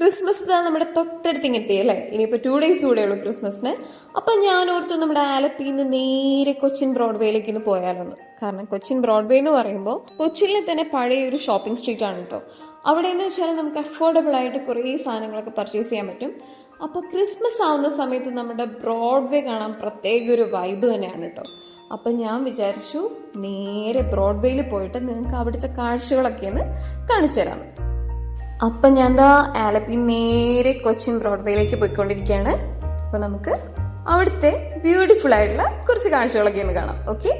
Christmas ഇതാ നമ്മുടെ തൊട്ടടുത്ത് ഇങ്ങെത്തി അല്ലേ. ഇനിയിപ്പോൾ 2 days കൂടെ ഉള്ളൂ ക്രിസ്മസിന്. അപ്പം ഞാൻ ഓർത്തു നമ്മുടെ ആലപ്പിയിൽ നിന്ന് നേരെ കൊച്ചിൻ ബ്രോഡ്വേയിലേക്ക് ഇന്ന് പോയാലൊന്ന്. കാരണം കൊച്ചിൻ ബ്രോഡ്വേ എന്ന് പറയുമ്പോൾ കൊച്ചിയിലെ തന്നെ പഴയ ഒരു ഷോപ്പിംഗ് സ്ട്രീറ്റ് ആണ് കേട്ടോ. അവിടെ എന്ന് വെച്ചാൽ നമുക്ക് അഫോർഡബിൾ ആയിട്ട് കുറേ സാധനങ്ങളൊക്കെ പർച്ചേസ് ചെയ്യാൻ പറ്റും. അപ്പോൾ ക്രിസ്മസ് ആവുന്ന സമയത്ത് നമ്മുടെ ബ്രോഡ്വേ കാണാൻ പ്രത്യേക ഒരു വൈബ് തന്നെയാണ് കേട്ടോ. അപ്പം ഞാൻ വിചാരിച്ചു നേരെ ബ്രോഡ്വേയിൽ പോയിട്ട് നിങ്ങൾക്ക് അവിടുത്തെ കാഴ്ചകളൊക്കെ ഒന്ന് കാണിച്ചു തരാം. അപ്പം ഞാൻ ദാ ആലപ്പി നേരെ കൊച്ചിൻ ബ്രോഡ്വേയിലേക്ക് പോയിക്കൊണ്ടിരിക്കുകയാണ്. അപ്പോൾ നമുക്ക് അവിടുത്തെ ബ്യൂട്ടിഫുൾ ആയിട്ടുള്ള കുറച്ച് കാഴ്ചകളൊക്കെ ഒന്ന് കാണാം. ഓക്കെ,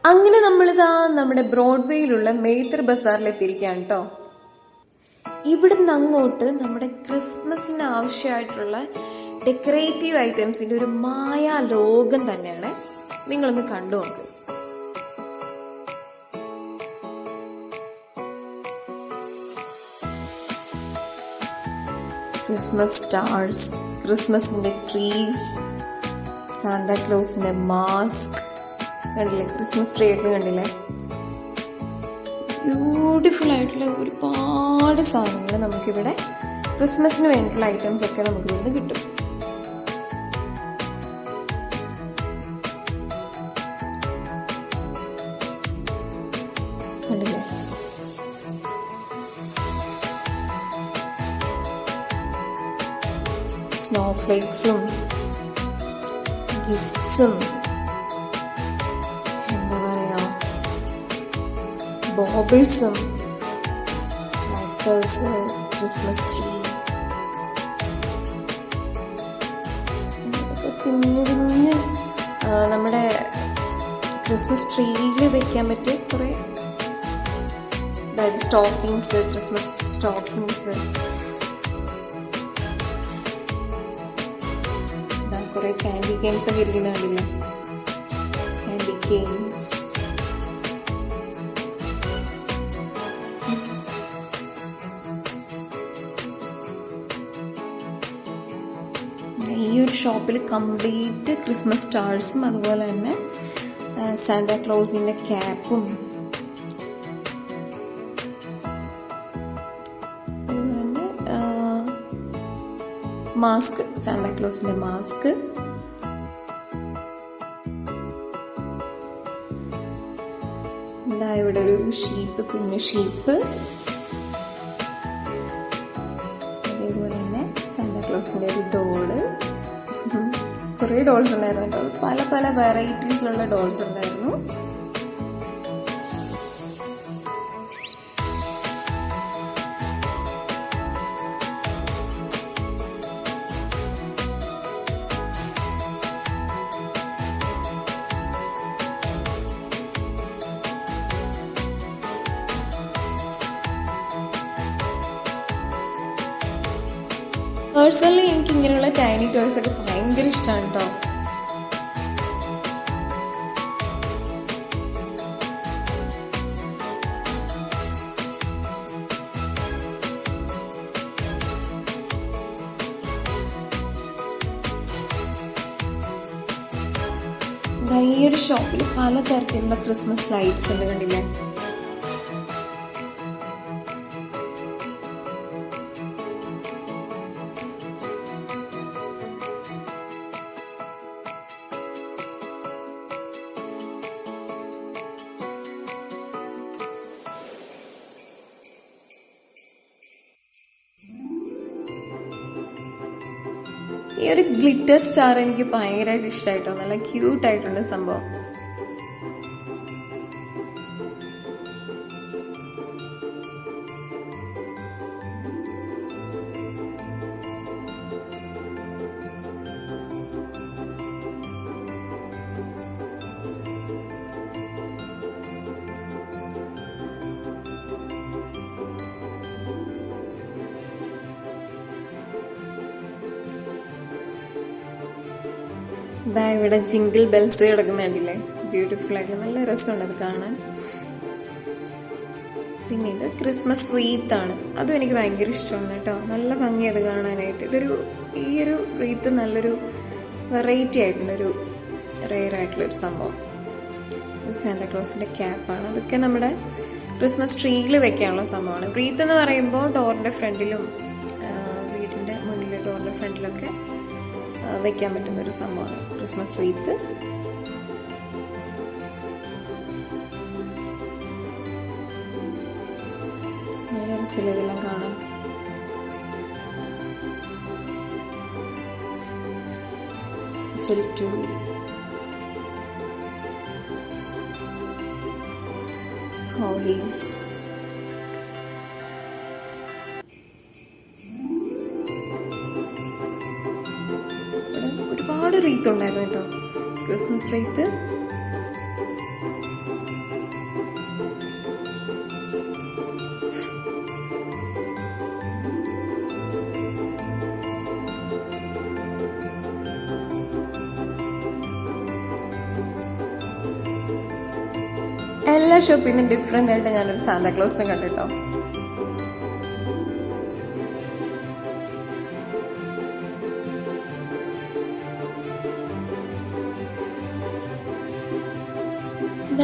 അങ്ങനെ നമ്മളിതാ നമ്മുടെ ബ്രോഡ്വേയിലുള്ള മെയ്ത്തർ ബസാറിൽ എത്തിയിരിക്കുകയാണ് കേട്ടോ. ഇവിടുന്ന് അങ്ങോട്ട് നമ്മുടെ ക്രിസ്മസിന് ആവശ്യമായിട്ടുള്ള ഡെക്കറേറ്റീവ് ഐറ്റംസിന്റെ ഒരു മായാ ലോകം തന്നെയാണ്. നിങ്ങളൊന്ന് കണ്ടു നോക്ക്. ക്രിസ്മസ് സ്റ്റാർസ്, ക്രിസ്മസിന്റെ ട്രീസ്, സാന്താക്ലോസിന്റെ മാസ്ക് കണ്ടില്ലേ, ക്രിസ്മസ് ട്രീ ഒക്കെ കണ്ടില്ലേ. ബ്യൂട്ടിഫുൾ ആയിട്ടുള്ള ഒരുപാട് സാധനങ്ങൾ നമുക്കിവിടെ ക്രിസ്മസിന് വേണ്ടിയിട്ടുള്ള ഐറ്റംസ് ഒക്കെ നമുക്ക് ഇവിടുന്ന് കിട്ടും. കണ്ടില്ലേ, സ്നോ ഫ്ലേക്സും ഗിഫ്റ്റ്സും ബോബിൾസും ക്രാക്കേഴ്സ്, ക്രിസ്മസ് ട്രീ, കുഞ്ഞു കുഞ്ഞ് നമ്മുടെ ക്രിസ്മസ് ട്രീയിൽ വെക്കാൻ പറ്റിയ കുറേ, അതായത് സ്റ്റോക്കിങ്സ്, ക്രിസ്മസ് സ്റ്റോക്കിങ്സ്, കുറേ ക്യാൻഡി ഗെയിംസ് ഒക്കെ ഇരിക്കുന്ന കണ്ടില്ലേ, ക്യാൻഡി ഗെയിംസ്. ഈ ഒരു ഷോപ്പിൽ കംപ്ലീറ്റ് ക്രിസ്മസ് സ്റ്റാർസും അതുപോലെ തന്നെ സാന്താക്ലോസിന്റെ ക്യാപ്പും അതുപോലെ തന്നെ മാസ്ക്, സാന്താക്ലോസിന്റെ മാസ്ക്, ഇവിടെ ഒരു ഷീപ്പ്, കുഞ്ഞു ഷീപ്പ്, അതേപോലെ തന്നെ സാന്താക്ലോസിന്റെ ഒരു ഡോള്. കുറേ ഡോൾസ് ഉണ്ടായിരുന്നു കേട്ടോ, പല പല വെറൈറ്റീസിലുള്ള ഡോൾസ് ഉണ്ടായിരുന്നു. പേഴ്സണലി എനിക്ക് ഇങ്ങനെയുള്ള ടൈനി ടോയ്സ് ഒക്കെ ഭയങ്കര ഇഷ്ടമാണ് കേട്ടോ. ഈ ഒരു ഷോപ്പിൽ പലതരത്തിലുള്ള ക്രിസ്മസ് ലൈറ്റ്സ് ഉണ്ട്, കണ്ടില്ലേ? ഈ ഒരു ഗ്ലിറ്റർ സ്റ്റാർ എനിക്ക് ഭയങ്കരമായിട്ട് ഇഷ്ടമായിട്ടോ. നല്ല ക്യൂട്ടായിട്ടുണ്ട് സംഭവം. ഇതാ ഇവിടെ ജിങ്കിൾ ബെൽസ് കിടക്കുന്നുണ്ടല്ലേ, ബ്യൂട്ടിഫുൾ ആയിട്ട് നല്ല രസമുണ്ട് അത് കാണാൻ. പിന്നെ ഇത് ക്രിസ്മസ് റീത്ത് ആണ്, അതും എനിക്ക് ഭയങ്കര ഇഷ്ടമാണ് കേട്ടോ. നല്ല ഭംഗി അത് കാണാനായിട്ട്. ഈ ഒരു റീത്ത് നല്ലൊരു വെറൈറ്റി ആയിട്ടുള്ളൊരു റെയർ ആയിട്ടുള്ളൊരു സംഭവം. ഇത് സാന്താക്ലോസിൻ്റെ ക്യാപ്പാണ്. അതൊക്കെ നമ്മുടെ ക്രിസ്മസ് ട്രീയിൽ വെക്കാനുള്ള സംഭവമാണ്. റീത്ത് എന്ന് പറയുമ്പോൾ ഡോറിൻ്റെ ഫ്രണ്ടിലും വീടിൻ്റെ മുന്നിലെ ഡോറിൻ്റെ ഫ്രണ്ടിലൊക്കെ വെക്കാൻ പറ്റുന്നൊരു സംഭവമാണ് ക്രിസ്മസ് റീത്ത്. നല്ല രസമില്ല ഇതെല്ലാം കാണാൻ. ഹോളീസ്, ഒരുപാട് റീത്ത് ഉണ്ടായിരുന്നു കേട്ടോ, ക്രിസ്മസ് റീത്ത്. എല്ലാ ഷോപ്പിൽ നിന്നും ഡിഫറെൻ്റ് ആയിട്ട് ഞാനൊരു സാന്താക്ലോസിനെ കണ്ടിട്ടോ.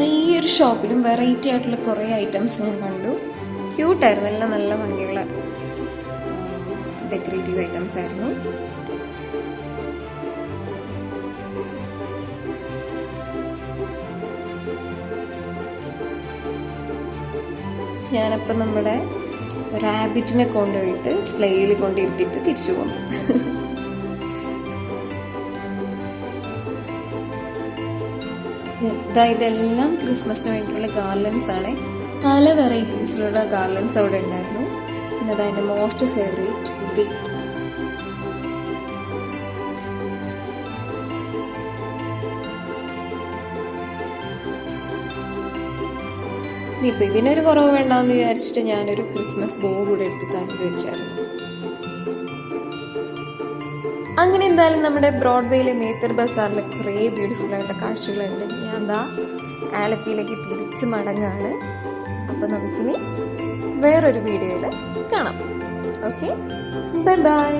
ഈ ഒരു ഷോപ്പിലും വെറൈറ്റി ആയിട്ടുള്ള കുറേ ഐറ്റംസ് ഞാൻ കണ്ടു. ക്യൂട്ടായിരുന്നു, എല്ലാം നല്ല ഭംഗിയുള്ള ഡെക്കറേറ്റീവ് ഐറ്റംസ് ആയിരുന്നു. ഞാനപ്പം നമ്മുടെ റാബിറ്റിനെ കൊണ്ടുപോയിട്ട് സ്ലെയിൽ കൊണ്ടിരുത്തിയിട്ട് തിരിച്ചു പോന്നു. ഇതെല്ലാം ക്രിസ്മസിന് വേണ്ടിയിട്ടുള്ള ഗാർലൻഡ്സ് ആണ്. പല വെറൈറ്റീസിലുള്ള ഗാർലൻഡ്സ് അവിടെ ഉണ്ടായിരുന്നു. പിന്നെ അതെൻ്റെ മോസ്റ്റ് ഫേവറേറ്റ് റീത്ത്. ഇനിയിപ്പോൾ ഇതിനൊരു കുറവ് വേണ്ടാന്ന് വിചാരിച്ചിട്ട് ഞാനൊരു ക്രിസ്മസ് ബോ കൂടെ എടുത്ത് തലയിൽ വെച്ചായിരുന്നു. അങ്ങനെ എന്തായാലും നമ്മുടെ ബ്രോഡ്വേയിലെ മേത്തർ ബസാറിൽ കുറേ ബ്യൂട്ടിഫുൾ ആയിട്ടുള്ള കാഴ്ചകളുണ്ട്. ഞാൻ എന്താ ആലപ്പിയിലേക്ക് തിരിച്ചു മടങ്ങാണ്. അപ്പം നമുക്കിനി വേറൊരു വീഡിയോയിൽ കാണാം. Okay, bye bye.